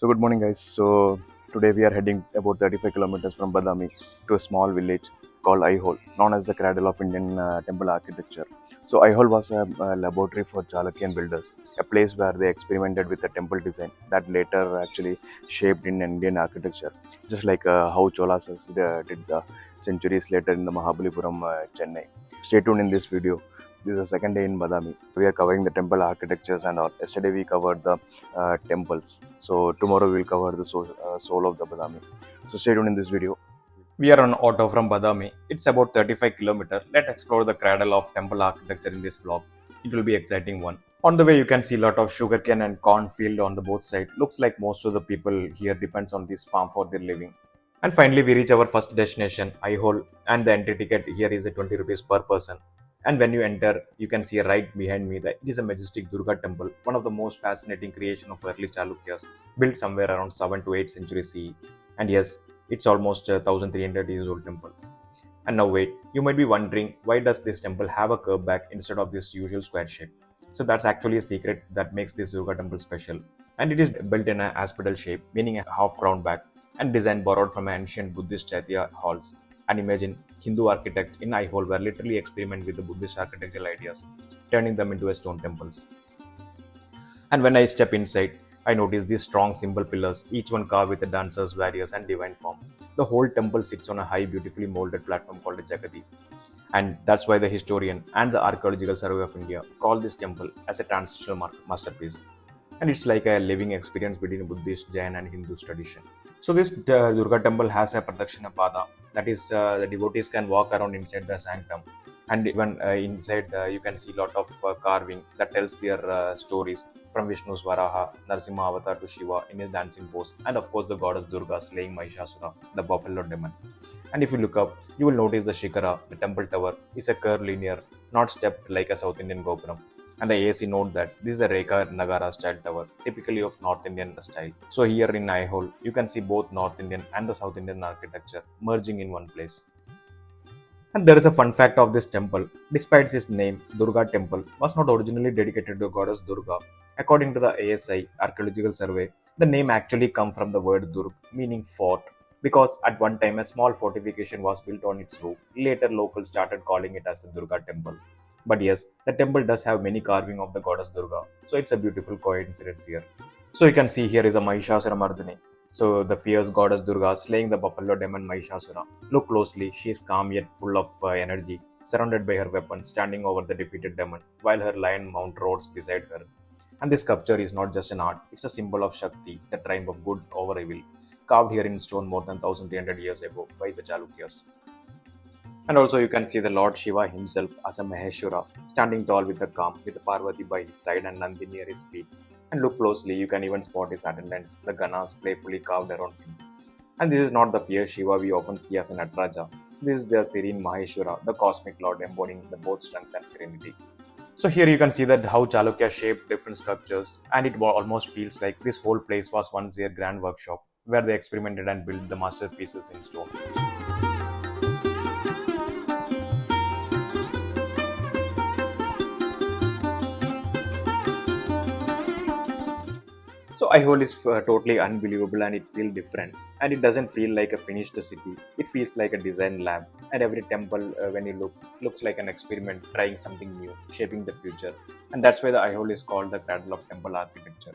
So good morning, guys. So today we are heading about 35 kilometers from Badami to a small village called Aihole, known as the cradle of Indian temple architecture. So Aihole was a laboratory for Chalukyan builders, a place where they experimented with a temple design that later actually shaped in Indian architecture, just like how Cholas did the centuries later in the Mahabalipuram, Chennai. Stay tuned in this video. This is the second day in Badami. We are covering the temple architectures and all. Yesterday we covered the temples. So tomorrow we'll cover the soul of the Badami. So stay tuned in this video. We are on auto from Badami. It's about 35 km. Let's explore the cradle of temple architecture in this vlog. It will be exciting one. On the way you can see a lot of sugarcane and corn field on the both side. Looks like most of the people here depends on this farm for their living. And finally we reach our first destination, Aihole, and the entry ticket here is a 20 rupees per person. And when you enter, you can see right behind me that it is a majestic Durga temple, one of the most fascinating creation of early Chalukyas, built somewhere around 7 to 8 century CE. And yes, it's almost a 1300 years old temple. And now wait, you might be wondering why does this temple have a curved back instead of this usual square shape? So that's actually a secret that makes this Durga temple special. And it is built in an aspidal shape, meaning a half round back, and design borrowed from ancient Buddhist Chaitya halls. And imagine Hindu architects in Aihole were literally experiment with the Buddhist architectural ideas, turning them into a stone temples. And when I step inside, I notice these strong symbol pillars, each one carved with a dancer's various and divine form. The whole temple sits on a high, beautifully molded platform called a Jagati. And that's why the historian and the Archaeological Survey of India call this temple as a transitional masterpiece. And it's like a living experience between Buddhist, Jain, and Hindu tradition. So this Durga temple has a Pradakshina Pada, that is, the devotees can walk around inside the sanctum, and even inside you can see a lot of carving that tells their stories from Vishnu's Varaha, Narsimha avatar to Shiva in his dancing pose, and of course the goddess Durga slaying Mahishasura, the buffalo demon. And if you look up, you will notice the Shikara, the temple tower, is a curved linear, not stepped like a South Indian Gopuram. And the AAC note that this is a Reka Nagara style tower, typically of North Indian style. So here in Aihole, you can see both North Indian and the South Indian architecture merging in one place. And there is a fun fact of this temple. Despite its name, Durga Temple was not originally dedicated to goddess Durga. According to the ASI Archaeological Survey, the name actually comes from the word Durg, meaning fort, because at one time a small fortification was built on its roof. Later, locals started calling it as a Durga Temple. But yes, the temple does have many carving of the goddess Durga, so it's a beautiful coincidence here. So you can see here is a Mahishasura Mardini. So the fierce goddess Durga slaying the buffalo demon Mahishasura. Look closely, she is calm yet full of energy, surrounded by her weapon, standing over the defeated demon, while her lion mount roars beside her. And this sculpture is not just an art, it's a symbol of Shakti, the triumph of good over evil, carved here in stone more than 1300 years ago by the Chalukyas. And also you can see the Lord Shiva himself as a Maheshwara, standing tall with the calm, with Parvati by his side and Nandi near his feet. And look closely, you can even spot his attendants, the Ganas playfully carved around him. And this is not the fierce Shiva we often see as an Nataraja. This is the serene Maheshwara, the cosmic lord embodying the both strength and serenity. So here you can see that how Chalukya shaped different sculptures, and it almost feels like this whole place was once their grand workshop, where they experimented and built the masterpieces in stone. So Aihole is totally unbelievable and it feels different. And it doesn't feel like a finished city. It feels like a design lab. And every temple, when you look, looks like an experiment trying something new, shaping the future. And that's why the Aihole is called the cradle of temple architecture.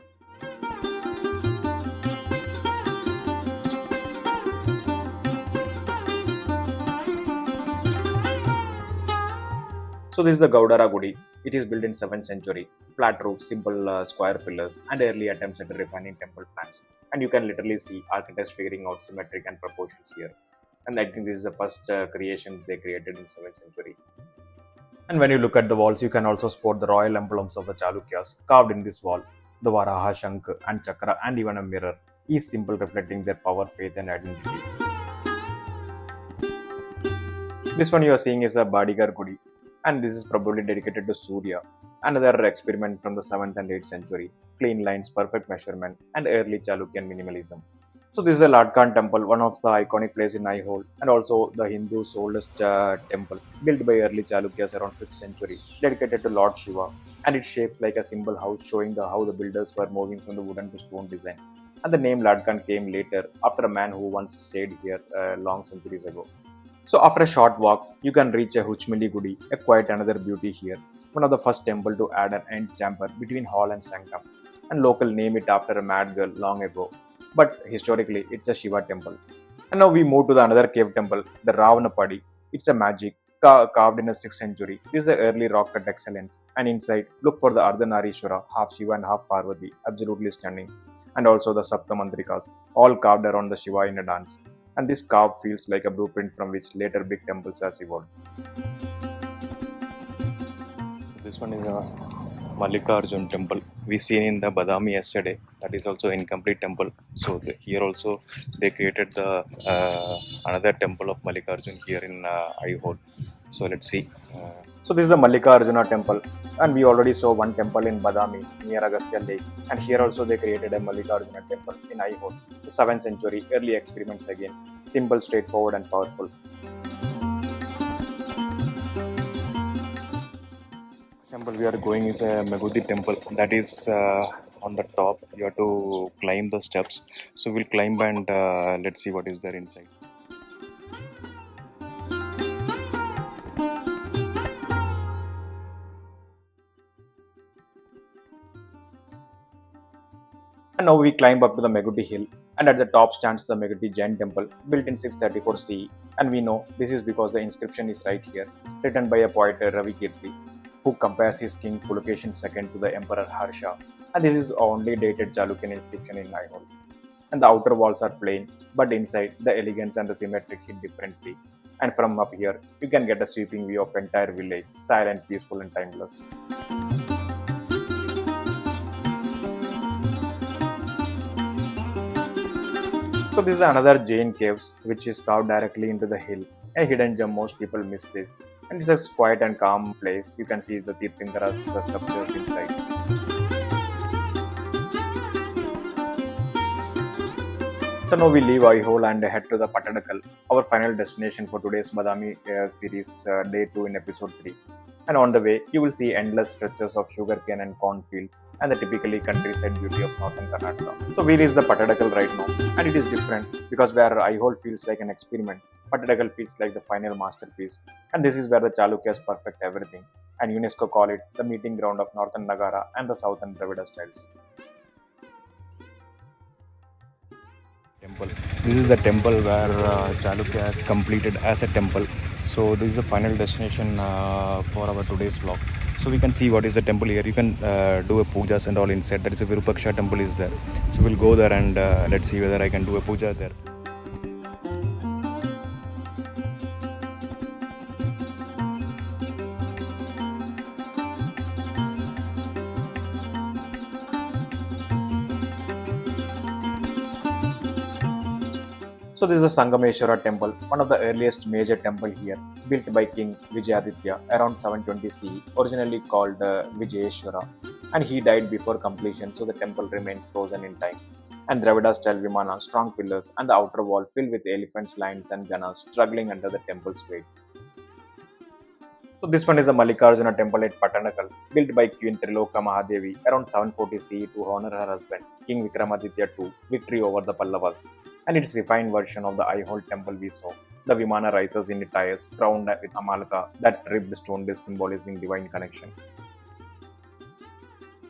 So this is the Gaudara Gudi. It is built in 7th century. Flat roof, simple square pillars, and early attempts at refining temple plans. And you can literally see architects figuring out symmetric and proportions here. And I think this is the first creation they created in 7th century. And when you look at the walls, you can also spot the royal emblems of the Chalukyas carved in this wall. The Varaha, Shankh, and Chakra, and even a mirror. Each symbol reflecting their power, faith, and identity. This one you are seeing is the Badigar Gudi, and this is probably dedicated to Surya, another experiment from the 7th and 8th century. Clean lines, perfect measurement, and early Chalukyan minimalism. So this is a Lord Khan temple, one of the iconic places in Aihole, and also the Hindu's oldest temple, built by early Chalukyas around 5th century, dedicated to Lord Shiva, and it shapes like a symbol house showing how the builders were moving from the wooden to stone design. and the name Ladkan came later after a man who once stayed here long centuries ago. So after a short walk, you can reach a Huchmili Gudi, a quite another beauty here, one of the first temple to add an end chamber between hall and sanctum, and local name it after a mad girl long ago. But historically, it's a Shiva temple. And now we move to the another cave temple, the Ravanapadi. It's a magic carved in the 6th century. This is the early rock cut excellence. And inside, look for the Ardhanarishwara, half Shiva and half Parvati, absolutely stunning. And also the Saptamandrikas, all carved around the Shiva in a dance. And this carve feels like a blueprint from which later big temples has evolved. This one is a Mallikarjun temple. We seen in the Badami yesterday. That is also incomplete temple. So here also they created the another temple of Mallikarjun here in Aihole. So let's see. So this is the Mallikarjuna temple, and we already saw one temple in Badami near Agastya Lake, and here also they created a Mallikarjuna temple in Aihole. The 7th century, early experiments again, simple, straightforward and powerful. Temple we are going is a Megudi temple. That is on the top. You have to climb the steps. So we'll climb and let's see what is there inside. And now we climb up to the Megudi hill, and at the top stands the Megudi Jain temple, built in 634 CE. And we know this is because the inscription is right here, written by a poet Ravi Kirti, who compares his king Pulakeshin II to the Emperor Harsha. And this is only dated Chalukyan inscription in Aihole. And the outer walls are plain, but inside the elegance and the symmetric hit differently. And from up here, you can get a sweeping view of entire village, silent, peaceful and timeless. So this is another Jain caves which is carved directly into the hill. A hidden gem, most people miss this. And it's a quiet and calm place. You can see the Tirthankara's sculptures inside. So now we leave Aihole and head to the Pattadakal, our final destination for today's Badami series, day 2 in episode 3. And on the way, you will see endless stretches of sugarcane and cornfields and the typically countryside beauty of northern Karnataka. So we reach the Pattadakal right now, and it is different because where Aihole feels like an experiment, Pattadakal feels like the final masterpiece. And this is where the Chalukyas perfect everything, and UNESCO call it the meeting ground of northern Nagara and the southern Dravida styles. Temple. This is the temple where Chalukya has completed as a temple. So this is the final destination for our today's vlog. So we can see what is the temple here. You can do a pujas and all inside. That is a Virupaksha temple is there. So we'll go there and let's see whether I can do a puja there. So this is the Sangameshwara temple, one of the earliest major temple here, built by King Vijayaditya around 720 CE, originally called Vijayeshwara, and he died before completion, so the temple remains frozen in time. And Dravida style Vimana, strong pillars, and the outer wall filled with elephants, lions, and ganas struggling under the temple's weight. So this one is a Mallikarjuna temple at Pattadakal, built by Queen Triloka Mahadevi around 740 CE to honor her husband, King Vikramaditya II, victory over the Pallavas. And its refined version of the Aihole temple we saw. The Vimana rises in tires, crowned with Amalaka, that ribbed stone disc symbolizing divine connection.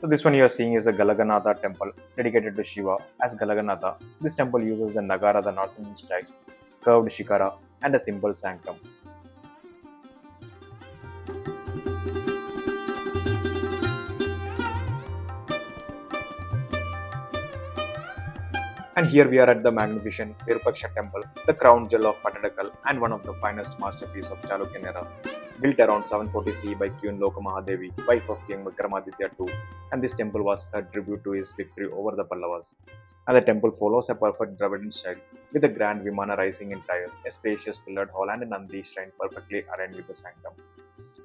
So this one you are seeing is the Galaganatha temple, dedicated to Shiva. As Galaganatha, this temple uses the Nagara, the North Indian style, curved shikara, and a simple sanctum. And here we are at the magnificent Virupaksha temple, the crown jewel of Pattadakal and one of the finest masterpieces of Chalukyan era. Built around 740 CE by Queen Lokamahadevi, wife of King Vikramaditya II, and this temple was a tribute to his victory over the Pallavas. And the temple follows a perfect Dravidian style, with a grand Vimana rising in tiers, a spacious pillared hall and a Nandi shrine perfectly aligned with the sanctum.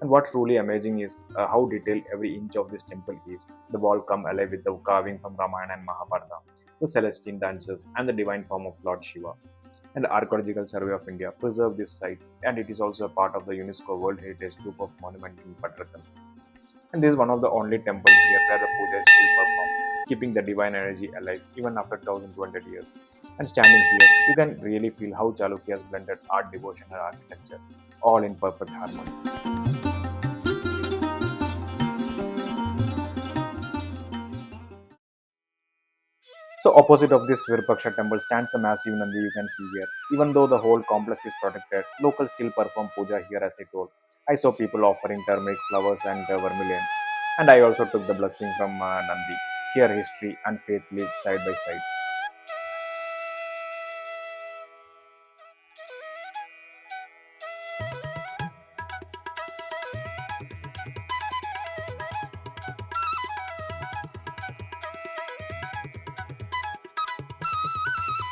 And what truly amazing is how detailed every inch of this temple is. The wall come alive with the carving from Ramayana and Mahabharata, the Celestine dances, and the divine form of Lord Shiva. And the Archaeological Survey of India preserved this site, and it is also a part of the UNESCO World Heritage Group of Monument in Pattadakal. And this is one of the only temples here where the puja is still performed. keeping the divine energy alive even after 1200 years. And standing here, you can really feel how Chalukya's blended art, devotion, and architecture, all in perfect harmony. So opposite of this Virupaksha temple stands a massive Nandi you can see here. Even though the whole complex is protected, locals still perform puja here as I told. I saw people offering turmeric, flowers and vermilion. And I also took the blessing from Nandi. Here history and faith live side by side.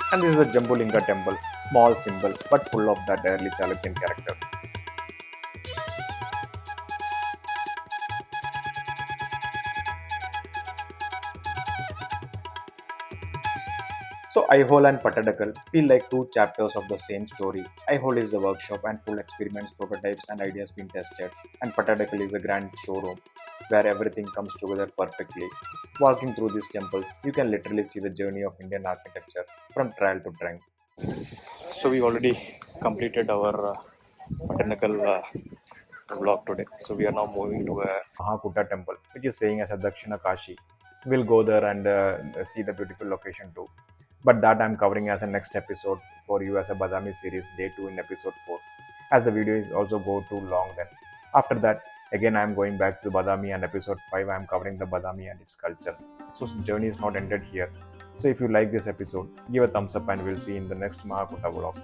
And this is a Jambulinga temple, small symbol but full of that early Chalukyan character. So Aihole and Patadakal feel like two chapters of the same story. Aihole is the workshop and full experiments, prototypes and ideas being tested, and Patadakal is a grand showroom where everything comes together perfectly. Walking through these temples, you can literally see the journey of Indian architecture from trial to triumph. So we already completed our botanical vlog today. So we are now moving to a Mahakuta temple, which is saying as a Dakshina Kashi. We'll go there and see the beautiful location too. But that I'm covering as a next episode for you as a Badami series, day 2 in episode 4. As the video is also go too long then. After that, again I'm going back to Badami and episode 5 I'm covering the Badami and its culture. So journey is not ended here. So if you like this episode, give a thumbs up and we'll see you in the next Mahakuta vlog.